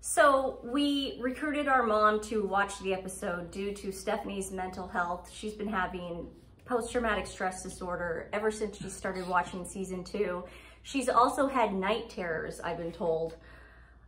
So we recruited our mom to watch the episode due to Stephanie's mental health. She's been having post-traumatic stress disorder ever since she started watching season 2. She's also had night terrors, I've been told.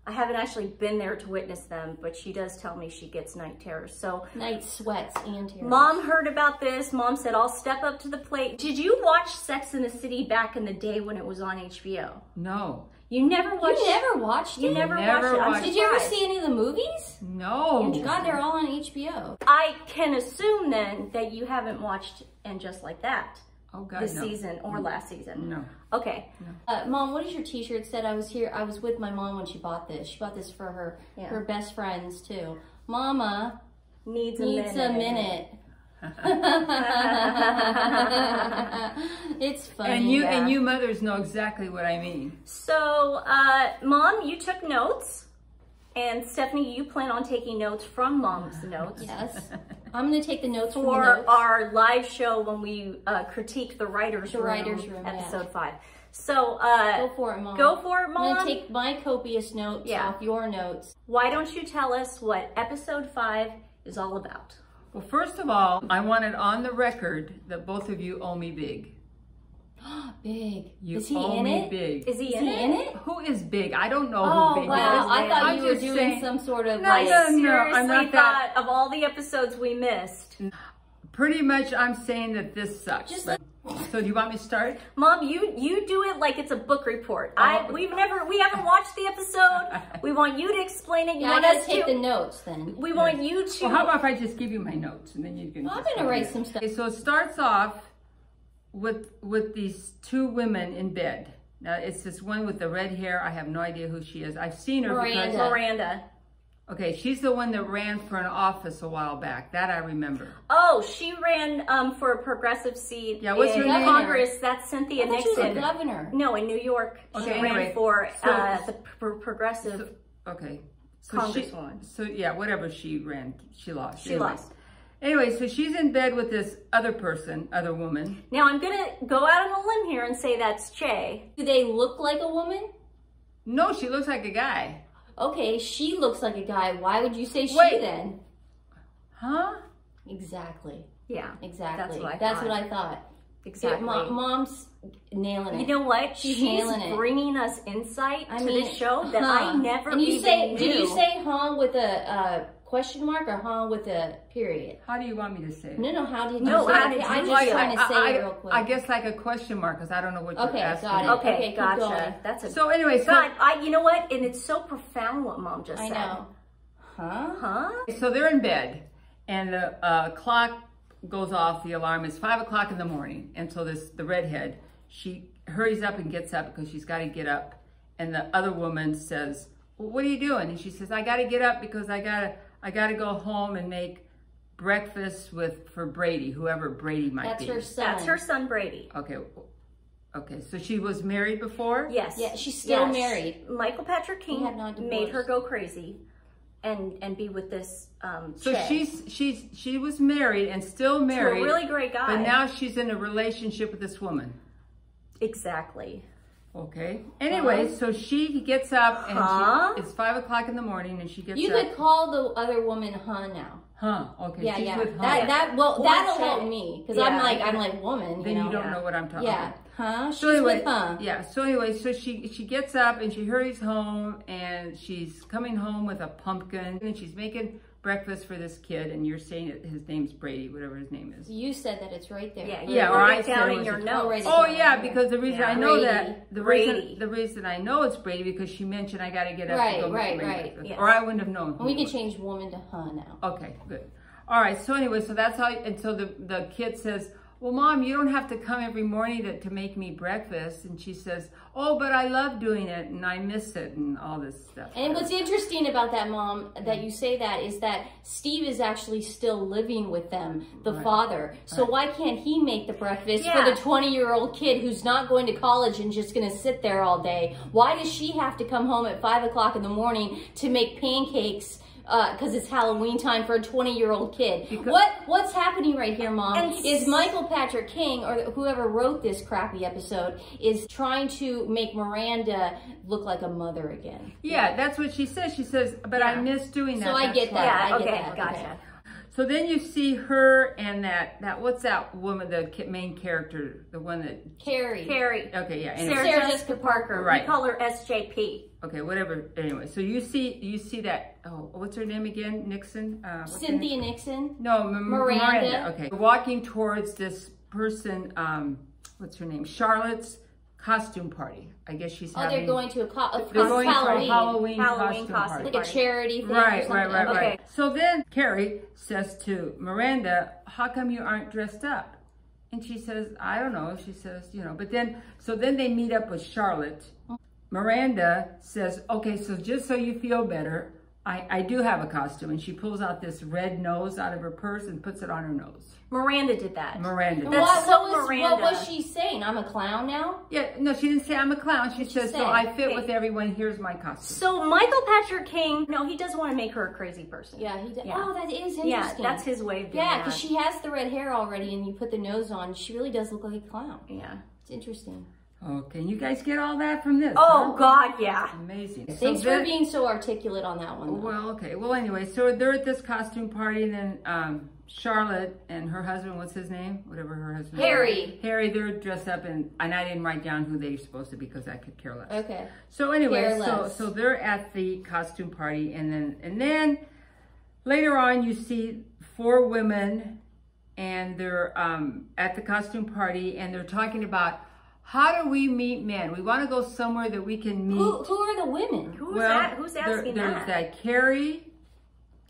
I haven't actually been there to witness them, but she does tell me she gets night terrors. So night sweats and terrors. Mom heard about this. Mom said, I'll step up to the plate. Did you watch Sex and the City back in the day when it was on HBO? No. You never watched it? You never watched it? You never watched it? Did you ever see any of the movies? No. God, they're all on HBO. I can assume then that you haven't watched And Just Like That. Oh God, this season or last season. No. Okay. No. Mom, what does your t-shirt said? I was with my mom when she bought this. She bought this for her best friends too. Mama needs a minute. It's funny. And you mothers know exactly what I mean. So, Mom, you took notes. And Stephanie, you plan on taking notes from Mom's notes. Yes. I'm going to take the notes for our live show when we critique the writers' room, episode 5. So go for it, Mom. Go for it, Mom. I'm going to take my copious notes off your notes. Why don't you tell us what episode 5 is all about? Well, first of all, I want it on the record that both of you owe me big. Big. Is he in it? Big. Is he in it? Who is Big? I don't know who Big is. I thought you were doing some sort of... I seriously thought of all the episodes we missed. Pretty much I'm saying that this sucks. So do you want me to start? Mom, you do it like it's a book report. We haven't watched the episode. We want you to explain it. I gotta take the notes then. We want you to... Well, how about if I just give you my notes and then you can... I'm gonna write some stuff. Okay, so it starts off with these 2 women in bed. Now it's this one with the red hair. I have no idea who she is. I've seen her because Miranda. Okay, she's the one that ran for an office a while back. That I remember. Oh, she ran for a progressive seat in Congress. That's Cynthia Nixon. She was a governor. No, in New York. She ran for the progressive Congresswoman. So yeah, whatever she ran, she lost. She lost. Anyway, so she's in bed with this other woman. Now I'm gonna go out on a limb here and say that's Che. Do they look like a woman? No, she looks like a guy. Okay, she looks like a guy. Why would you say she then? Huh? Exactly. Yeah. Exactly. That's what I thought. Exactly. Mom's nailing it. You know what? She's nailing it. Bringing us insight to this show that I never and you even knew. Did you say huh with a question mark or huh with a period? How do you want me to say it? No, how did you say it? I'm just trying to say it real quick. I guess like a question mark because I don't know what you're asking. Okay, gotcha. That's so anyway, you know what? And it's so profound what Mom just said. I know. Huh? So they're in bed and the clock goes off, the alarm is 5 o'clock in the morning. And so the redhead, she hurries up and gets up because she's got to get up. And the other woman says, well, what are you doing? And she says, I got to get up because I got to go home and make breakfast for Brady, whoever Brady might be. That's her son. That's her son, Brady. Okay, so she was married before? Yes. Yeah, she's still married. Michael Patrick King made her go crazy and be with this so Che. she was married and still married. To a really great guy. But now she's in a relationship with this woman. Exactly. Okay. Anyway, so she gets up and it's 5 o'clock in the morning and she gets up. You could call the other woman huh now. Huh. Okay. Yeah, she's with huh. That'll help me because I'm like woman. Then you don't know what I'm talking about. Huh? She's with huh. Yeah. So anyway, so she gets up and she hurries home and she's coming home with a pumpkin and she's making breakfast for this kid, and you're saying that his name's Brady, whatever his name is. You said that it's right there. Yeah, or I said it in your notes. Oh yeah, because the reason I know that the reason I know it's Brady because she mentioned I got to get up and go make breakfast, yes. Or I wouldn't have known. We can change woman to huh now. Okay, good. All right. So anyway, so that's how. And so the kid says, well, Mom, you don't have to come every morning to make me breakfast. And she says, oh, but I love doing it and I miss it and all this stuff. And what's interesting about that, Mom, that you say that is that Steve is actually still living with them, the father. So why can't he make the breakfast for the 20-year-old kid who's not going to college and just going to sit there all day? Why does she have to come home at 5 o'clock in the morning to make pancakes because it's Halloween time for a 20-year-old kid. Because What's happening right here, Mom, is Michael Patrick King, or whoever wrote this crappy episode, is trying to make Miranda look like a mother again. Yeah, that's what she says. She says, but I miss doing that. So I get that. Yeah, I get okay, that. gotcha. Okay. So then you see her and that what's that woman, the main character, the one that... Carrie. Okay, yeah. Anyway. Sarah Jessica Parker. Right. We call her SJP. Okay, whatever. Anyway, so you see that, what's her name again? Nixon? Cynthia Nixon. No, Miranda. Okay. Walking towards this person, what's her name? Charlotte's costume party. I guess she's having... they're going to They're going Halloween. to a Halloween costume party. Like a charity thing Right. Okay. So then Carrie says to Miranda, how come you aren't dressed up? And she says, I don't know. She says, but then they meet up with Charlotte. Miranda says, okay, so just so you feel better, I do have a costume. And she pulls out this red nose out of her purse and puts it on her nose. Miranda did that. Miranda did. What was she saying? I'm a clown now? Yeah, no, she didn't say I'm a clown. She says, so I fit with everyone. Here's my costume. So Michael Patrick King, no, he doesn't want to make her a crazy person. Yeah, he does. Yeah. Oh, that is interesting. Yeah, that's his way of doing Yeah, because she has the red hair already and you put the nose on. She really does look like a clown. Yeah. It's interesting. Okay, you guys get all that from this? Oh, huh? God, yeah. Amazing. Thanks for being so articulate on that one, though. Well, okay. Well, anyway, so they're at this costume party, and then Charlotte and her husband, what's his name? Whatever her husband Harry. Harry, they're dressed up, and I didn't write down who they're supposed to be because I could care less. Okay. So anyway, Careless. so they're at the costume party, and then later on you see 4 women, and they're at the costume party, and they're talking about, how do we meet men? We want to go somewhere that we can meet. Who are the women? Who's asking there's that? that Carrie.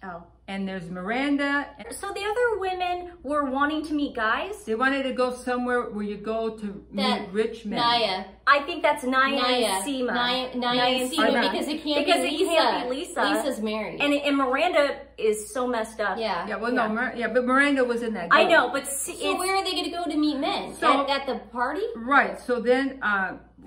Oh. And there's Miranda. So the other women were wanting to meet guys? They wanted to go somewhere where you go to meet rich men. Naya. I think that's Naya and Seema. Naya and Seema, because it can't be Lisa. Lisa's married. And Miranda is so messed up. Yeah. Yeah, well, no, but Miranda was in that group. I know, but so where are they going to go to meet men? So, at the party? Right. So then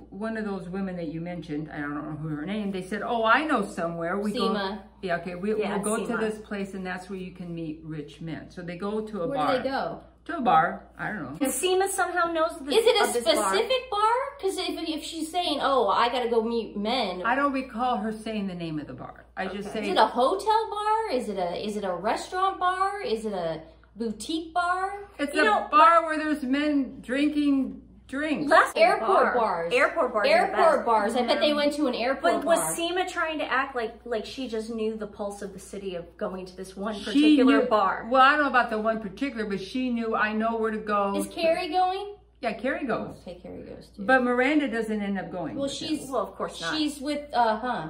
one of those women that you mentioned, I don't know who her name, they said, oh, I know somewhere. Seema. Yeah, okay, we'll go Seema. to this place, and that's where you can meet rich men. So they go to a bar. Where do they go? To a bar. I don't know. And Seema somehow knows this. Is it a specific bar? Because if she's saying, oh, I got to go meet men. I don't recall her saying the name of the bar. I just say. Is it a hotel bar? Is it a restaurant bar? Is it a boutique bar? It's a bar where there's men drinking drinks. Airport bars. Airport bars. Airport bars. I bet they went to an airport But bar. was Seema trying to act like she just knew the pulse of the city of going to this one particular bar? Well, I don't know about the one particular, but she knew, I know where to go. Is Carrie going? Yeah, Carrie goes. Okay, Carrie goes too. But Miranda doesn't end up going. Well, of course not. She's with, Huh?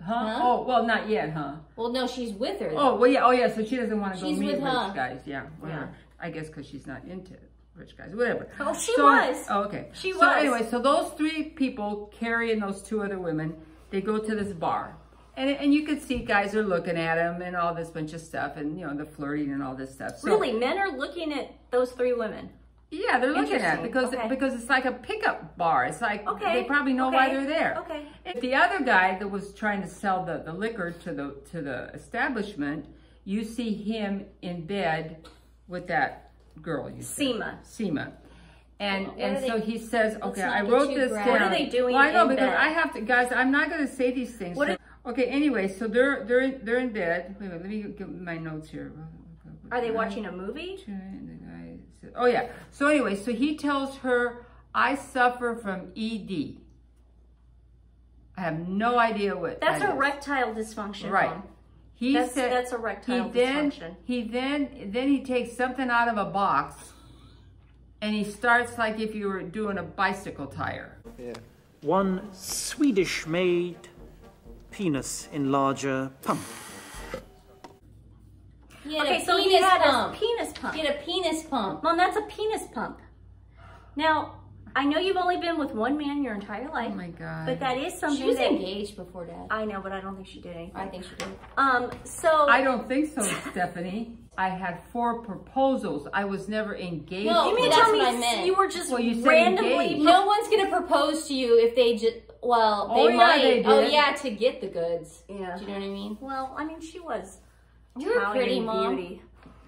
Oh, well, not yet, huh? Well, no, she's with her. Oh, well, yeah. Oh, yeah. So she doesn't want to go She's meet with rich guys. Yeah, whatever. I guess because she's not into rich guys. Whatever. Oh, she was. Oh, okay. She was. So anyway, so those 3 people, Carrie and those 2 other women, they go to this bar. And you could see guys are looking at them and all this bunch of stuff, and the flirting and all this stuff. So, really, men are looking at those 3 women. Yeah, they're looking at it because it's like a pickup bar. It's like they probably know why they're there. Okay. And the other guy that was trying to sell the liquor to the establishment, you see him in bed with that girl. Seema. And so he says, okay, I wrote this down. What are they doing? Well, I know because I have to, guys. I'm not going to say these things. Okay. Anyway, so they're in bed. Wait a minute, let me get my notes here. Are they watching a movie? Oh yeah. So anyway, so he tells her, I suffer from ED. I have no idea what that's that is. Erectile dysfunction. Right. Mom. He that's said erectile dysfunction. He takes something out of a box and he starts like if you were doing a bicycle tire. Yeah. One Swedish-made penis enlarger pump. Okay, so he had a penis pump. He had a penis pump. Mom, that's a penis pump. Now, I know you've only been with one man your entire life. Oh my God. But that is something She was engaged before Dad. I know, but I don't think she did anything. I think she did. So... I don't think so, Stephanie. I had 4 proposals. I was never engaged. No, you mean that's tell what me I meant. You were just you said randomly... engaged. No one's going to propose to you if they just, well, Oh, they yeah, might. they did. Oh, yeah, to get the goods. Yeah. Do you know what I mean? Well, I mean, she was You're a pretty Italian mom. beauty.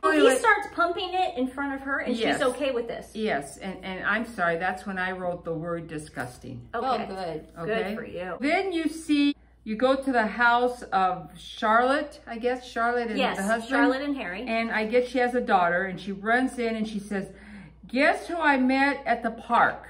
Anyway. He starts pumping it in front of her, and Yes. she's okay with this. Yes, and I'm sorry, that's when I wrote the word disgusting. Okay. Oh, good. Okay? Good for you. Then you go to the house of Charlotte, I guess, Charlotte and Yes, the husband. Charlotte and Harry. And I guess she has a daughter, and she runs in and she says, guess who I met at the park?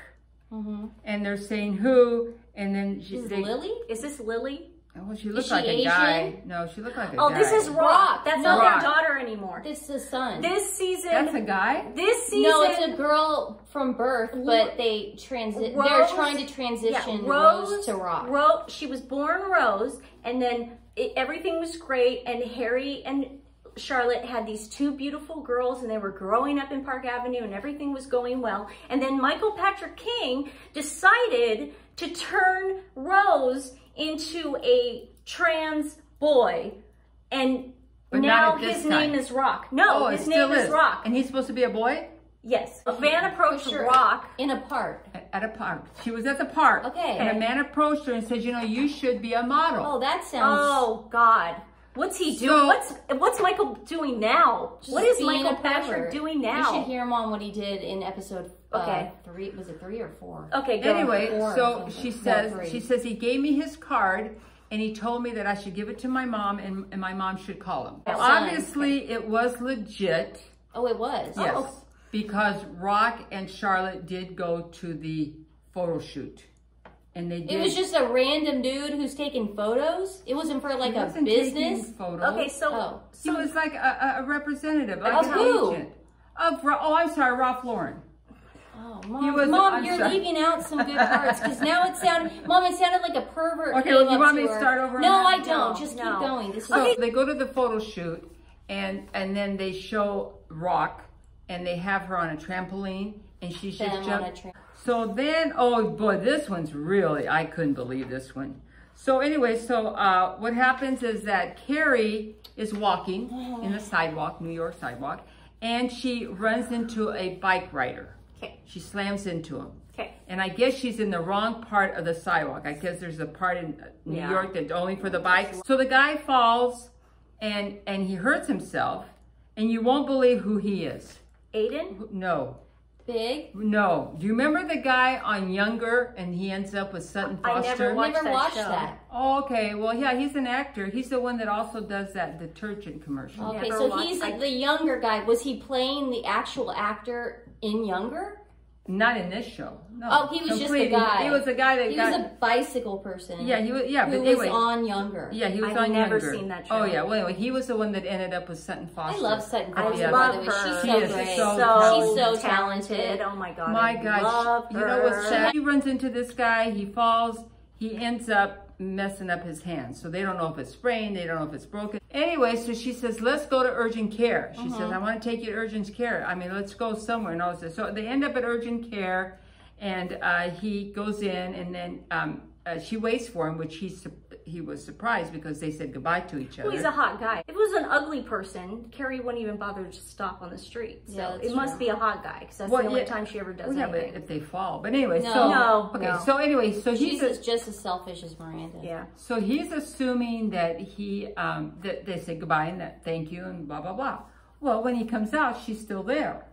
And they're saying who, and then Is Lily? Is this Lily? Oh, she looked she like a Asian? guy. No, she looked like a guy. Oh, this is Rock. That's not Rock. their daughter anymore. This is the son. This season. That's a guy? This season. No, it's a girl from birth, but they they're Rose- trying to transition Rose Rose to Rock. She was born Rose, and then everything was great, and Harry and Charlotte had these two beautiful girls, and they were growing up in Park Avenue, and everything was going well. And then Michael Patrick King decided to turn Rose into a trans boy, and But now not at this his name time. is Rock. No, Oh, his it still name is Rock. And he's supposed to be a boy? Yes. A man approached Sure. Rock. In a park. At a park. She was at the park. Okay. And a man approached her and said, you know, you should be a model. Oh, that sounds... Oh God. What's he doing? What's Michael doing now? Just What is being Michael a Patrick pervert. doing You now? should hear him on what he did in episode Okay. 3. Was it 3 or 4? Okay, go. Anyway, Four or so something. she No, says, three. he gave me his card and he told me that I should give it to my mom and my mom should call him. Son. Obviously, it was legit. Oh, it was? Yes. Oh. Because Rock and Charlotte did go to the photo shoot. And they did. It was just a random dude who's taking photos? It wasn't for like He a wasn't taking business? photos. Okay, so Oh. He was like a representative, like Of an who? agent. I'm sorry, Ralph Lauren. Oh, He was- Mom, I'm you're sorry. leaving out some good parts because now it sounded like a pervert. Okay, came well, you up want me to her. start over? No, on I that? don't. No, Just no. keep going. This is So they go to the photo shoot, and then they show Rock, and they have her on a trampoline, and she's just them on a jumping. So then, oh boy, this one's really, I couldn't believe this one. So anyway, what happens is that Carrie is walking in the sidewalk, New York sidewalk, and she runs into a bike rider. Okay. She slams into him. Okay. And I guess she's in the wrong part of the sidewalk. I guess there's a part in New York that's only for the bikes. So the guy falls and he hurts himself, and you won't believe who he is. Aiden? No. big. No. Do you remember the guy on Younger and he ends up with Sutton I Foster? never watched Never that watched show. that. Oh, okay. Well, yeah, he's an actor. He's the one that also does that detergent commercial. Okay, Never so watched- he's I- the younger guy. Was he playing the actual actor in Younger? Not in this show. No. Oh, he was just the Completely. guy. He was the guy that He got. was a bicycle person. Yeah, he was. Yeah, who but was anyway. on Younger. Yeah, he was I've on never Younger. seen that show. Oh yeah. Well, anyway, he was the one that ended up with Sutton I Foster. love Sutton I Foster, yeah. by the love way. her. She's She so is great. so She's so talented. talented. Oh my God. My I God, love you know what's her. sad? He runs into this guy, he falls, he ends up messing up his hand. So they don't know if it's sprained, they don't know if it's broken. Anyway, so she says, let's go to urgent care. She says, I want to take you to urgent care. I mean, let's go somewhere and all this. So they end up at urgent care, and he goes in, and then she waits for him, which he was surprised because they said goodbye to each other. Well, he's a hot guy. If it was an ugly person, Carrie wouldn't even bother to stop on the street. So Yeah, that's it must true. be a hot guy because that's Well, the only yeah. time she ever does Well, yeah, but anything. if they fall. But anyway, No. so No, okay. no. So anyway, so he's Jesus just as selfish as Miranda. Yeah. So he's assuming that that they say goodbye and that thank you and blah, blah, blah. Well, when he comes out, she's still there.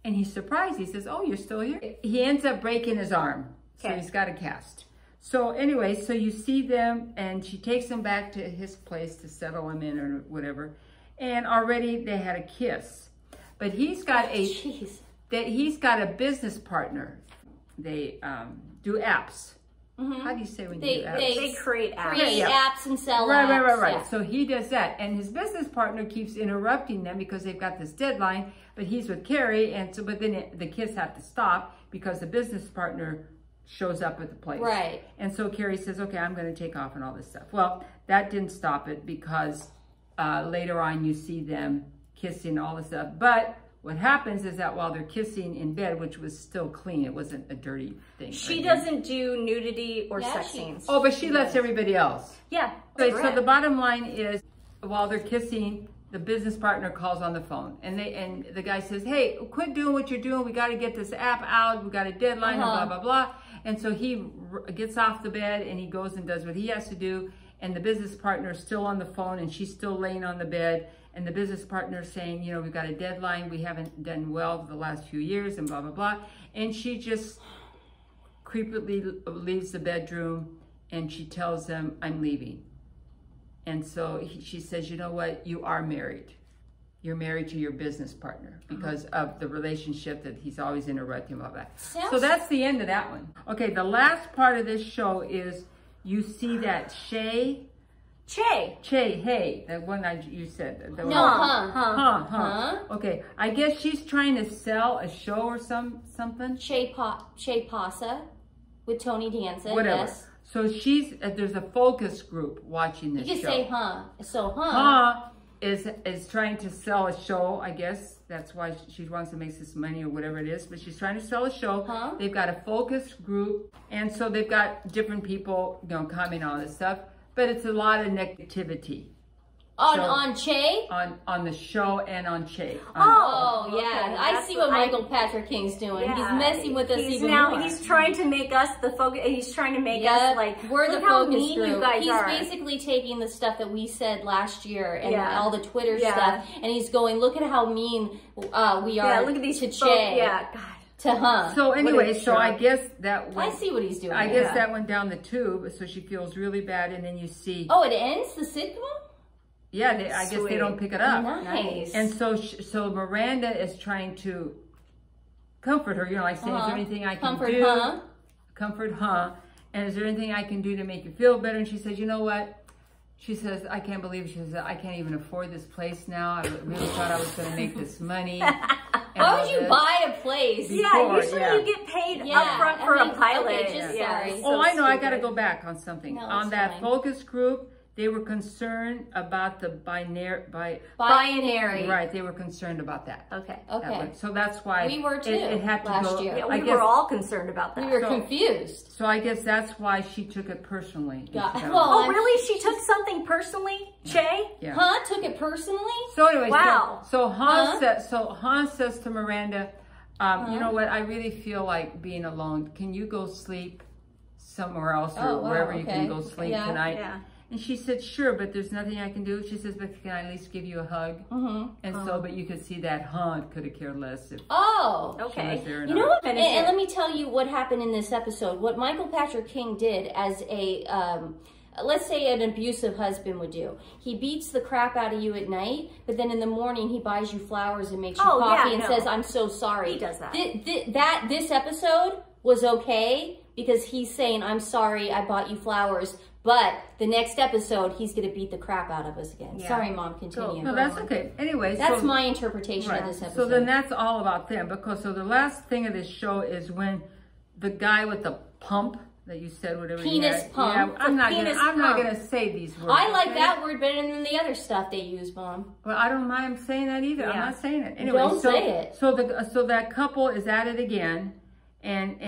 And he's surprised. He says, oh, you're still here? He ends up breaking his arm. So Okay. he's got a cast. So anyway, so you see them and she takes him back to his place to settle him in or whatever. And already they had a kiss. But he's got Jeez. he's got a business partner. They do apps. Mhm. How do you say when They- you do apps? They create apps. Create Yeah. apps and sell Right. apps. Yeah. So he does that. And his business partner keeps interrupting them because they've got this deadline, but he's with Carrie, and so, but then the kids have to stop because the business partner shows up at the place. Right. And so Carrie says, okay, I'm going to take off and all this stuff. Well, that didn't stop it because later on you see them kissing, all this stuff. But what happens is that while they're kissing in bed, which was still clean, it wasn't a dirty thing. She right? doesn't do nudity or Yeah, sex she- scenes. Oh, but she lets everybody else. Yeah. Okay, so correct. the bottom line is, while they're kissing, the business partner calls on the phone, and the guy says, hey, quit doing what you're doing. We got to get this app out. We got a deadline, and blah, blah, blah. And so he gets off the bed and he goes and does what he has to do. And the business partner is still on the phone and she's still laying on the bed. And the business partner is saying, you know, we've got a deadline. We haven't done well for the last few years and blah, blah, blah. And she just creepily leaves the bedroom and she tells them, I'm leaving. And so she says, you know what? You are married. You're married to your business partner because of the relationship that he's always interrupting, blah, blah. So that's the end of that one. Okay, the last part of this show is you see that Che, hey, that one you said. Okay, I guess she's trying to sell a show or something. Che Pasa with Tony Danza, whatever. Yes. So there's a focus group watching this show. You can say, So, is trying to sell a show, I guess. That's why she wants to make this money or whatever it is. But she's trying to sell a show. They've got a focus group. And so they've got different people, you know, commenting on this stuff. But it's a lot of negativity. On Che? On the show and on Che. Yeah. I see what Michael Patrick King's doing. Yeah. He's messing with us even more. He's trying to make us the focus. He's trying to make us like, we're the how focus mean group. You guys are. He's basically taking the stuff that we said last year and all the Twitter stuff, and he's going, look at how mean we are. Look at these to Che. God. So anyway, so I guess that went, I see what he's doing. I guess that went down the tube, so she feels really bad, and then you see. Oh, it ends the sitcom? Yeah, I guess they don't pick it up. Nice. And so Miranda is trying to comfort her, you know, like saying, is there anything I can do? Comfort, and is there anything I can do to make you feel better? And she says, you know what? She says, I can't believe it. She says, I can't even afford this place now. I really thought I was going to make this money. How would you buy a place? Usually you get paid upfront for a pilot. Okay, sorry. Oh, I know. I got to go back on something. No, on that focus group, they were concerned about the binary. Right, they were concerned about that. Okay. So that's why we were too. It had to last go. year. Yeah, we were all concerned about that. We were confused. So I guess that's why she took it personally. Oh, really? She took something personally, Che? Yeah. Took it personally? So anyway, wow. So Han says to Miranda, you know what? I really feel like being alone. Can you go sleep somewhere else or wherever you can go sleep tonight? Yeah. And she said, sure, but there's nothing I can do. She says, but can I at least give you a hug? And so, but you could see that Han could have cared less if she was there or you know what? And let me tell you what happened in this episode. What Michael Patrick King did as a, let's say an abusive husband would do. He beats the crap out of you at night, but then in the morning he buys you flowers and makes you coffee and says, I'm so sorry. He does that. This episode was okay because he's saying, I'm sorry, I bought you flowers. But the next episode, he's going to beat the crap out of us again. Yeah. Sorry, Mom, continue. No, that's okay. Anyway. That's my interpretation of this episode. So then that's all about them. Because so the last thing of this show is when the guy with the pump that you said, whatever penis pump. Yeah, I'm not going to say these words. I like that word better than the other stuff they use, Mom. Well, I don't mind saying that either. I'm not saying it. Anyway, don't say it. So that couple is at it again. And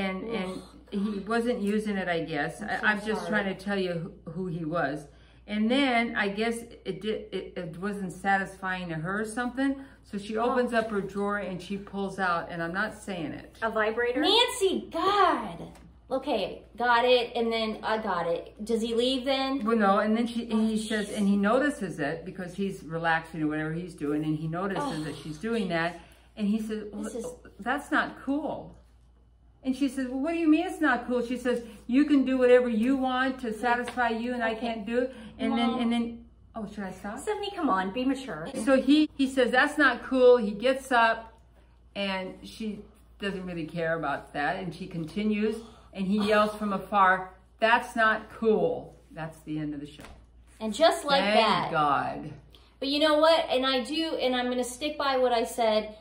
he wasn't using it, I guess. I'm just trying to tell you who he was. And then I guess it wasn't satisfying to her or something. So she opens up her drawer and she pulls out, and I'm not saying it. A vibrator? Nancy, God. Okay, got it, and then I got it. Does he leave then? Well, no, and then he says, and he notices it because he's relaxing or whatever he's doing, and he notices that she's doing that. And he says, well, that's not cool. And she says, well, what do you mean it's not cool? She says, you can do whatever you want to satisfy you and I can't do it. And then, oh, should I stop? Stephanie, come on, be mature. So he says, that's not cool. He gets up and she doesn't really care about that. And she continues and he yells from afar, that's not cool. That's the end of the show. And just like that. Thank God. But you know what? And I'm going to stick by what I said.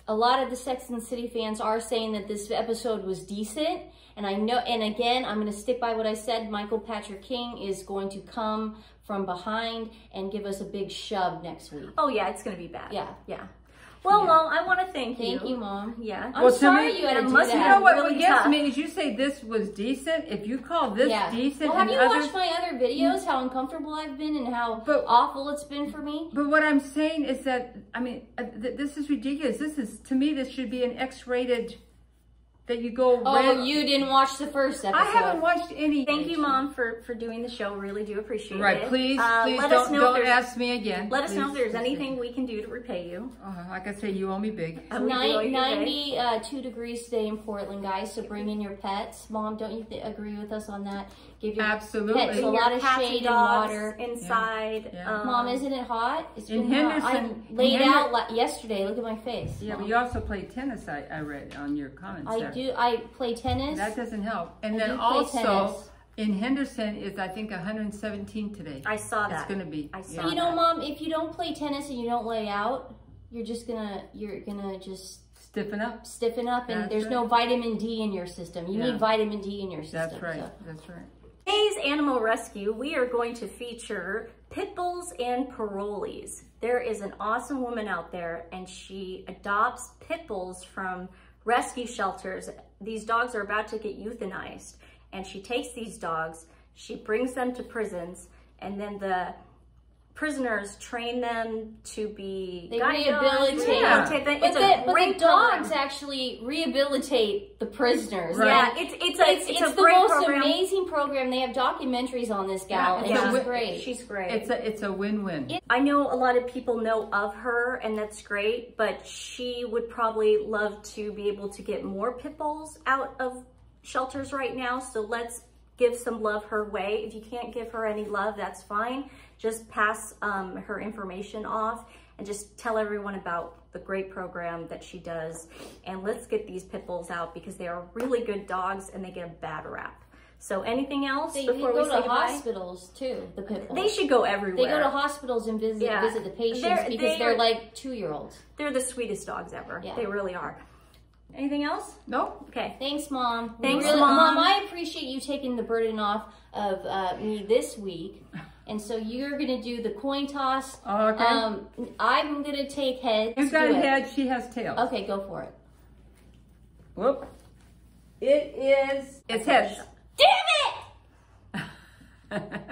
A lot of the Sex and the City fans are saying that this episode was decent. And I know, and again, I'm going to stick by what I said. Michael Patrick King is going to come from behind and give us a big shove next week. Oh, yeah, it's going to be bad. Yeah. Well, Mom, I want to thank you. Thank you, Mom. Yeah. I'm sorry you had to do that. You know what Really gets tough. me is you say this was decent. If you call this decent, well, have you others, watched my other videos? How uncomfortable I've been and how awful it's been for me. But what I'm saying is that this is ridiculous. This is, to me, this should be an X-rated. That you go. Oh, you didn't watch the first episode. I haven't watched any. Thank you, Mom, for doing the show. Really do appreciate it. Right, please let us know don't ask me again. Let us know if there's anything we can do to repay you. Like I say, you owe me big. 92 degrees today in Portland, guys. So bring in your pets. Mom, don't you agree with us on that? Give your pets a lot of shade and water inside. Yeah. Mom, isn't it hot? It's been Henderson, hot. I laid out yesterday. Look at my face. Yeah, Mom. but you also play tennis. I read on your comments. I do. I play tennis. That doesn't help. And then also in Henderson is I think 117 today. I saw that. It's going to be. I saw You know, Mom, if you don't play tennis and you don't lay out, you're gonna just stiffen up. Stiffen up, and there's no vitamin D in your system. You need vitamin D in your system. That's right. So. That's right. Today's Animal Rescue, we are going to feature pit bulls and parolees. There is an awesome woman out there, and she adopts pit bulls from rescue shelters. These dogs are about to get euthanized, and she takes these dogs, she brings them to prisons, and then the prisoners train them to be rehabilitate them. But the dogs actually rehabilitate the prisoners. Right. Yeah, it's a the great most program. Amazing program. They have documentaries on this gal, and she's great. She's great. It's a win-win. I know a lot of people know of her, and that's great, but she would probably love to be able to get more pit bulls out of shelters right now, so let's give some love her way. If you can't give her any love, that's fine. Just pass her information off and just tell everyone about the great program that she does. And let's get these pit bulls out because they are really good dogs and they get a bad rap. So anything else before we say goodbye? They go to hospitals too, the pit bulls. They should go everywhere. They go to hospitals and visit the patients because they're like 2-year-olds. They're the sweetest dogs ever. Yeah. They really are. Anything else? No. Okay. Thanks, Mom. Thanks, Mom. Mom, I appreciate you taking the burden off of me this week. And so you're going to do the coin toss. Okay. I'm going to take heads. You've got a head. She has tails. Okay, go for it. Whoop. It's heads. Damn it!